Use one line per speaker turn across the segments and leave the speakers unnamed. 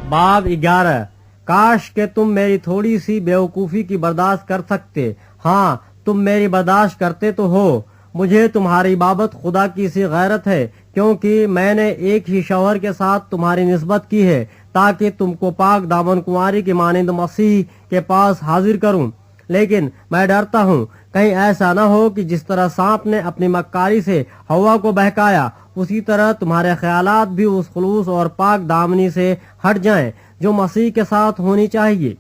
बाब 11। काश के तुम मेरी थोड़ी सी बेवकूफ़ी की बर्दाश्त कर सकते। हाँ, तुम मेरी बर्दाश्त करते तो हो। मुझे तुम्हारी बाबत खुदा की सी गैरत है, क्योंकि मैंने एक ही शौहर के साथ तुम्हारी निस्बत की है, ताकि तुमको पाक दामन कुंवारी के मानिंद मसीह के पास हाजिर करूं। लेकिन मैं डरता हूँ कहीं ऐसा न हो कि जिस तरह सांप ने अपनी मक्कारी से हवा को बहकाया, उसी तरह तुम्हारे ख्यालात भी उस खुलूस और पाक दामनी से हट जाएं जो मसीह के साथ होनी चाहिए।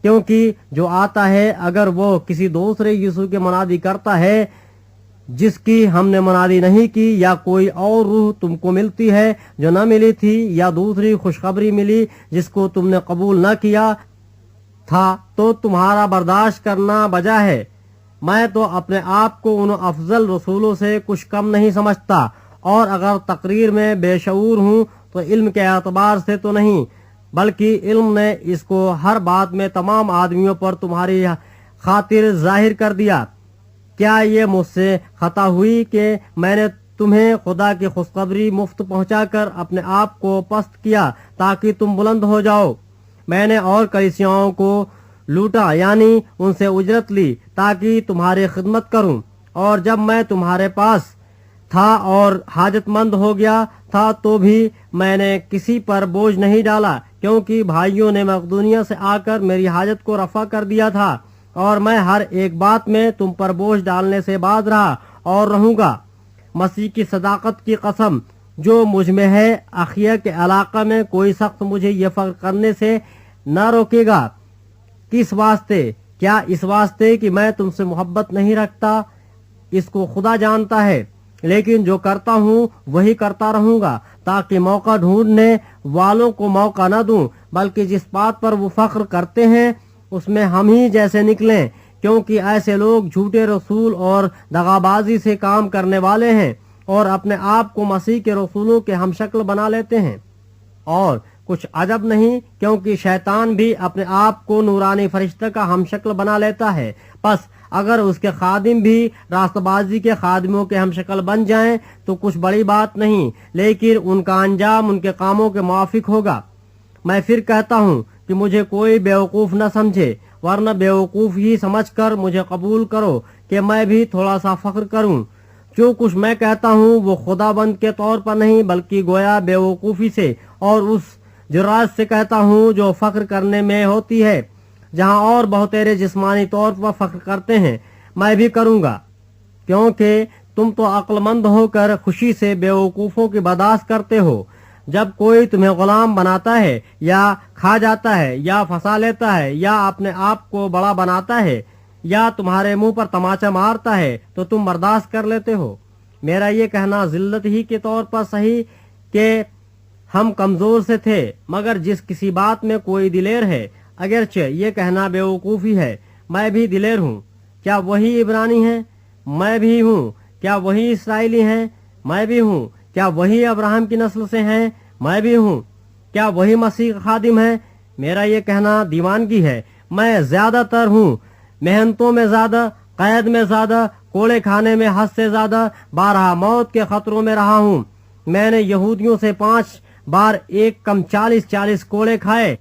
क्योंकि जो आता है, अगर वो किसी दूसरे यीशु के मुनादी करता है जिसकी हमने मुनादी नहीं की, या कोई और रूह तुमको मिलती है जो न मिली थी, या दूसरी खुशखबरी मिली जिसको तुमने कबूल न किया था, तो तुम्हारा बर्दाश्त करना बजा है। मैं तो अपने आप को उन अफजल रसूलों से कुछ कम नहीं समझता, और अगर तकरीर में बेशऊर हूँ तो इल्म के एतबार से तो नहीं, बल्कि इल्म ने इसको हर बात में तमाम आदमियों पर तुम्हारी खातिर जाहिर कर दिया। क्या ये मुझसे खता हुई कि मैंने तुम्हें खुदा की खुशखबरी मुफ्त पहुंचाकर अपने आप को पस्त किया ताकि तुम बुलंद हो जाओ? मैंने और कलीसियाओं को लूटा, यानी उनसे उजरत ली, ताकि तुम्हारी खिदमत करूं। और जब मैं तुम्हारे पास था और हाजतमंद हो गया था, तो भी मैंने किसी पर बोझ नहीं डाला, क्योंकि भाइयों ने मकदूनिया से आकर मेरी हाजत को रफा कर दिया था, और मैं हर एक बात में तुम पर बोझ डालने से बाज रहा और रहूंगा। मसीह की सदाकत की कसम जो मुझ में है, अखिया के इलाका में कोई शख्स मुझे ये फख्र करने से न रोकेगा। किस वास्ते? क्या इस वास्ते कि मैं तुमसे मोहब्बत नहीं रखता? इसको खुदा जानता है, लेकिन जो करता हूँ वही करता रहूंगा, ताकि मौका ढूंढने वालों को मौका न दूं, बल्कि जिस बात पर वो फख्र करते हैं उसमें हम ही जैसे निकलें, क्योंकि ऐसे लोग झूठे रसूल और दगाबाजी से काम करने वाले हैं और अपने आप को मसीह के रसूलों के हमशक्ल बना लेते हैं। और कुछ अजब नहीं, क्योंकि शैतान भी अपने आप को नूरानी फरिश्ते का हमशक्ल बना लेता है। बस अगर उसके खादिम भी रास्तबाजी के खादिमों के हमशक्ल बन जाएं तो कुछ बड़ी बात नहीं, लेकिन उनका अंजाम उनके कामों के मुआफिक होगा। मैं फिर कहता हूँ कि मुझे कोई बेवकूफ़ न समझे, वरना बेवकूफ़ ही समझकर मुझे कबूल करो कि मैं भी थोड़ा सा फख्र करूँ। जो कुछ मैं कहता हूँ वो खुदाबंद के तौर पर नहीं, बल्कि गोया बेवकूफ़ी से और उस जुरात से कहता हूँ जो फख्र करने में होती है। जहाँ और बहुतेरे जिस्मानी तौर पर फख्र करते हैं, मैं भी करूँगा, क्योंकि तुम तो अक्लमंद होकर खुशी से बेवकूफ़ों की बर्दाश्त करते हो। जब कोई तुम्हें गुलाम बनाता है, या खा जाता है, या फंसा लेता है, या अपने आप को बड़ा बनाता है, या तुम्हारे मुंह पर तमाचा मारता है, तो तुम बर्दाश्त कर लेते हो। मेरा ये कहना जिल्लत ही के तौर पर सही कि हम कमजोर से थे, मगर जिस किसी बात में कोई दिलेर है, अगरचे ये कहना बेवकूफ़ी है। मैं भी दिलेर हूँ। क्या वही इब्रानी है? मैं भी हूँ। क्या वही इसराइली हैं? मैं भी हूँ। क्या वही अब्राहम की नस्ल से हैं? मैं भी हूँ। क्या वही मसीह खादिम है? मेरा ये कहना दीवानगी है। मैं ज्यादातर हूँ, मेहनतों में ज्यादा, कैद में ज्यादा, कोड़े खाने में हद से ज्यादा, 12 मौत के खतरों में रहा हूँ। मैंने यहूदियों से 5 बार एक कम 40 कोड़े खाए,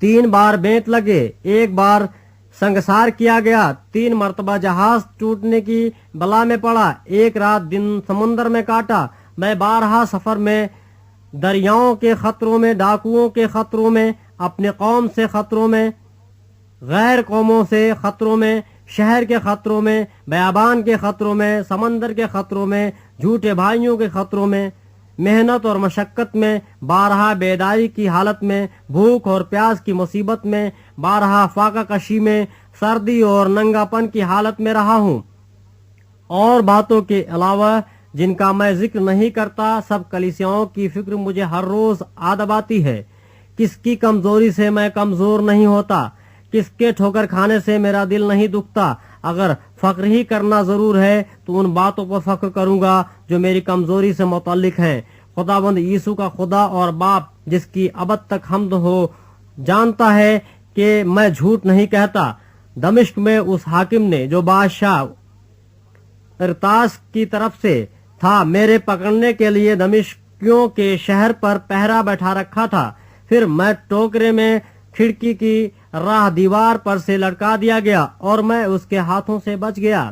3 बार बेंत लगे, 1 बार संगसार किया गया, 3 मरतबा जहाज टूटने की बला में पड़ा, 1 रात दिन समुन्द्र में काटा। मैं 12 सफर में, दरियाओं के खतरों में, डाकुओं के खतरों में, अपने कौम से खतरों में, गैर कौमों से खतरों में, शहर के खतरों में, बयाबान के खतरों में, समंदर के खतरों में, झूठे भाइयों के खतरों में, मेहनत और मशक्कत में, 12 बेदारी की हालत में, भूख और प्यास की मुसीबत में, 12 फाका कशी में, सर्दी और नंगापन की हालत में रहा हूँ। और बातों के अलावा जिनका मैं जिक्र नहीं करता, सब कलीसियाओं की फिक्र मुझे हर रोज आदब आती है। किसकी कमजोरी से मैं कमजोर नहीं होता, किसके ठोकर खाने से मेरा दिल नहीं दुखता। अगर फख्र ही करना जरूर है तो उन बातों पर फख्र करूंगा जो मेरी कमजोरी से मुतल्लिक हैं। खुदाबंद यीशु का खुदा और बाप, जिसकी अबद तक हम्द हो, जानता है कि मैं झूठ नहीं कहता। दमिश्क में उस हाकिम ने जो बादशाह इरतास की तरफ से था, मेरे पकड़ने के लिए दमिश्कियों के शहर पर पहरा बैठा रखा था। پھر میں ٹوکرے میں کھڑکی کی راہ دیوار پر سے لٹکا دیا گیا اور میں اس کے ہاتھوں سے بچ گیا۔